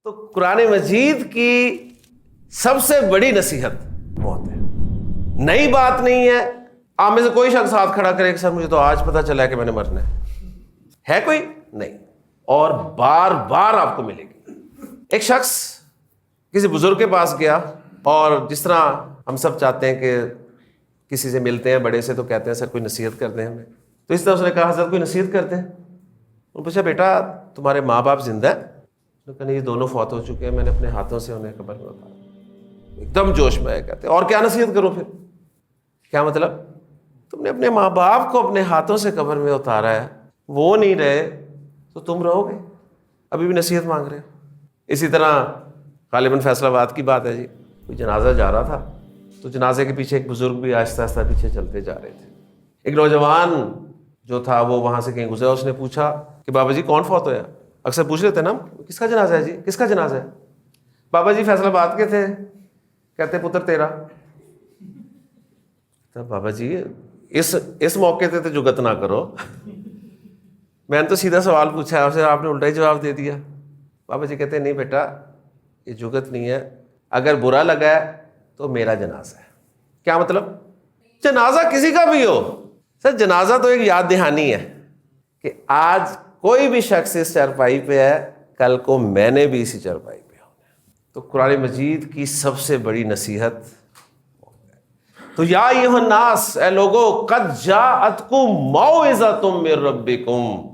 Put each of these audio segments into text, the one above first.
تو قرآن مجید کی سب سے بڑی نصیحت موت ہے، نئی بات نہیں ہے۔ آپ میں سے کوئی شخص ہاتھ کھڑا کرے کہ سر مجھے تو آج پتہ چلا کہ میں نے مرنا ہے کوئی نہیں، اور بار بار آپ کو ملے گی۔ ایک شخص کسی بزرگ کے پاس گیا، اور جس طرح ہم سب چاہتے ہیں کہ کسی سے ملتے ہیں بڑے سے تو کہتے ہیں سر کوئی نصیحت کر دیں ہمیں، تو اس طرح اس نے کہا حضرت کوئی نصیحت کرتے ہیں۔ انہوں نے پوچھا بیٹا تمہارے ماں باپ زندہ ہیں؟ انہوں نے کہا نہیں یہ دونوں فوت ہو چکے ہیں، میں نے اپنے ہاتھوں سے انہیں قبر میں اتارا۔ ایک دم جوش میں آئے، کہتے اور کیا نصیحت کروں پھر؟ کیا مطلب؟ تم نے اپنے ماں باپ کو اپنے ہاتھوں سے قبر میں اتارا ہے، وہ نہیں رہے تو تم رہو گے، ابھی بھی نصیحت مانگ رہے ہو۔ اسی طرح غالباً فیصل آباد کی بات ہے جی، کوئی جنازہ جا رہا تھا تو جنازے کے پیچھے ایک بزرگ بھی آہستہ آہستہ پیچھے چلتے جا رہے تھے۔ ایک نوجوان جو تھا وہ وہاں سے کہیں گزرا، اس نے پوچھا کہ بابا جی کون فوت ہوا؟ اکثر پوچھ لیتے نا کس کا جنازہ ہے جی، کس کا جنازہ ہے؟ بابا جی فیصل آباد کے تھے۔ کہتے پتر تیرا؟ تو بابا جی اس موقع پہ تو جگت نہ کرو، میں نے تو سیدھا سوال پوچھا ہے، اسے آپ نے الٹا ہی جواب دے دیا۔ بابا جی کہتے ہیں نہیں بیٹا یہ جگت نہیں ہے، اگر برا لگا ہے تو میرا جنازہ ہے۔ کیا مطلب؟ جنازہ کسی کا بھی ہو سر، جنازہ تو ایک یاد دہانی ہے کہ آج کوئی بھی شخص اس چارپائی پہ ہے، کل کو میں نے بھی اسی چارپائی پہ ہونا ہے۔ تو قرآن مجید کی سب سے بڑی نصیحت تو یا ایھا الناس، اے لوگو، قد جاءتکم موعظۃ من ربکم،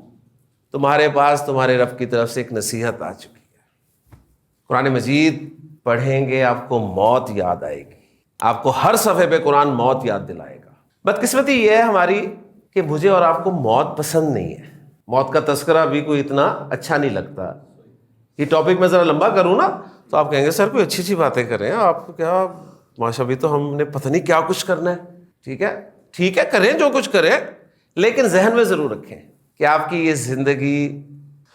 تمہارے پاس تمہارے رب کی طرف سے ایک نصیحت آ چکی ہے۔ قرآن مجید پڑھیں گے آپ کو موت یاد آئے گی، آپ کو ہر صفحے پہ قرآن موت یاد دلائے گا۔ بدقسمتی یہ ہے ہماری کہ مجھے اور آپ کو موت پسند نہیں ہے، موت کا تذکرہ بھی کوئی اتنا اچھا نہیں لگتا۔ یہ ٹاپک میں ذرا لمبا کروں نا تو آپ کہیں گے سر کوئی اچھی اچھی باتیں کریں، آپ کو کیا ماشاء بھی تو ہم نے پتہ نہیں کیا کچھ کرنا ہے۔ ٹھیک ہے کریں جو کچھ کریں، لیکن ذہن میں ضرور رکھیں کہ آپ کی یہ زندگی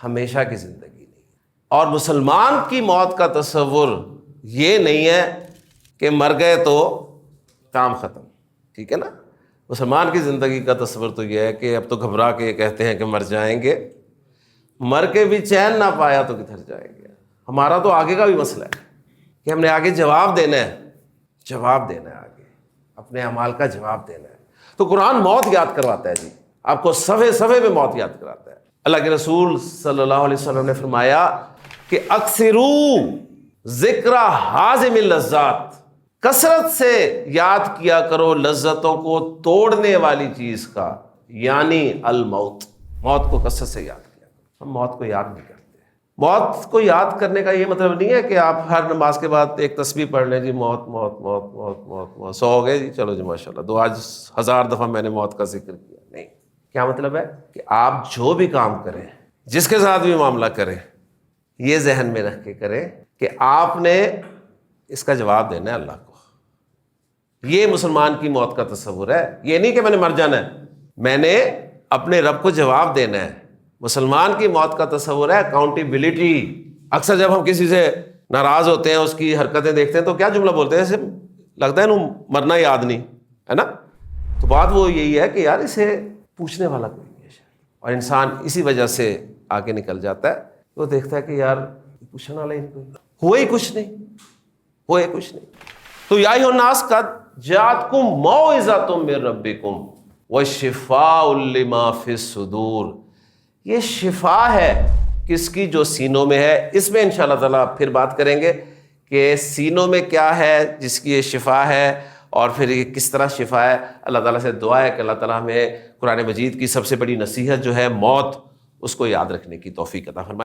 ہمیشہ کی زندگی نہیں ہے، اور مسلمان کی موت کا تصور یہ نہیں ہے کہ مر گئے تو کام ختم، ٹھیک ہے نا۔ مسلمان کی زندگی کا تصور تو یہ ہے کہ اب تو گھبرا کے کہتے ہیں کہ مر جائیں گے، مر کے بھی چین نہ پایا تو کدھر جائیں گے۔ ہمارا تو آگے کا بھی مسئلہ ہے کہ ہم نے آگے جواب دینا ہے آگے اپنے اعمال کا جواب دینا ہے۔ تو قرآن موت یاد کرواتا ہے جی، آپ کو صفحے صفحے میں موت یاد کراتا ہے۔ اللہ کے رسول صلی اللہ علیہ وسلم نے فرمایا کہ اکثرو ذکر حازم اللذات، کثرت سے یاد کیا کرو لذتوں کو توڑنے والی چیز کا، یعنی الموت، موت کو کثرت سے یاد کیا کرو۔ ہم موت کو یاد نہیں کرتے۔ موت کو یاد کرنے کا یہ مطلب نہیں ہے کہ آپ ہر نماز کے بعد ایک تسبیح پڑھ لیں جی موت موت موت موت موت موت، 100 ہو گئے جی چلو جی ماشاءاللہ دو، آج 1000 دفعہ میں نے موت کا ذکر کیا۔ نہیں، کیا مطلب ہے کہ آپ جو بھی کام کریں، جس کے ساتھ بھی معاملہ کریں، یہ ذہن میں رکھ کے کریں کہ آپ نے اس کا جواب دینا ہے اللہ کو۔ یہ مسلمان کی موت کا تصور ہے، یہ نہیں کہ میں نے مر جانا ہے، میں نے اپنے رب کو جواب دینا ہے۔ مسلمان کی موت کا تصور ہے اکاؤنٹیبلٹی۔ اکثر جب ہم کسی سے ناراض ہوتے ہیں، اس کی حرکتیں دیکھتے ہیں تو کیا جملہ بولتے ہیں؟ اسے لگتا ہے انہوں مرنا یاد نہیں ہے نا۔ تو بات وہ یہی ہے کہ یار اسے پوچھنے والا کوئی نہیں ہے، اور انسان اسی وجہ سے آگے نکل جاتا ہے، وہ دیکھتا ہے کہ یار پوچھنے والا ہی کوئی، ہوئے کچھ نہیں۔ تو یا ایھا الناس قد جاءتکم موعظۃ من ربکم وشفاء لما فی الصدور، یہ شفا ہے کس کی؟ جو سینوں میں ہے۔ اس میں انشاءاللہ تعالیٰ پھر بات کریں گے کہ سینوں میں کیا ہے جس کی یہ شفا ہے، اور پھر یہ کس طرح شفا ہے۔ اللہ تعالیٰ سے دعا ہے کہ اللہ تعالیٰ ہمیں قرآن مجید کی سب سے بڑی نصیحت جو ہے موت، اس کو یاد رکھنے کی توفیق عطا فرمائے۔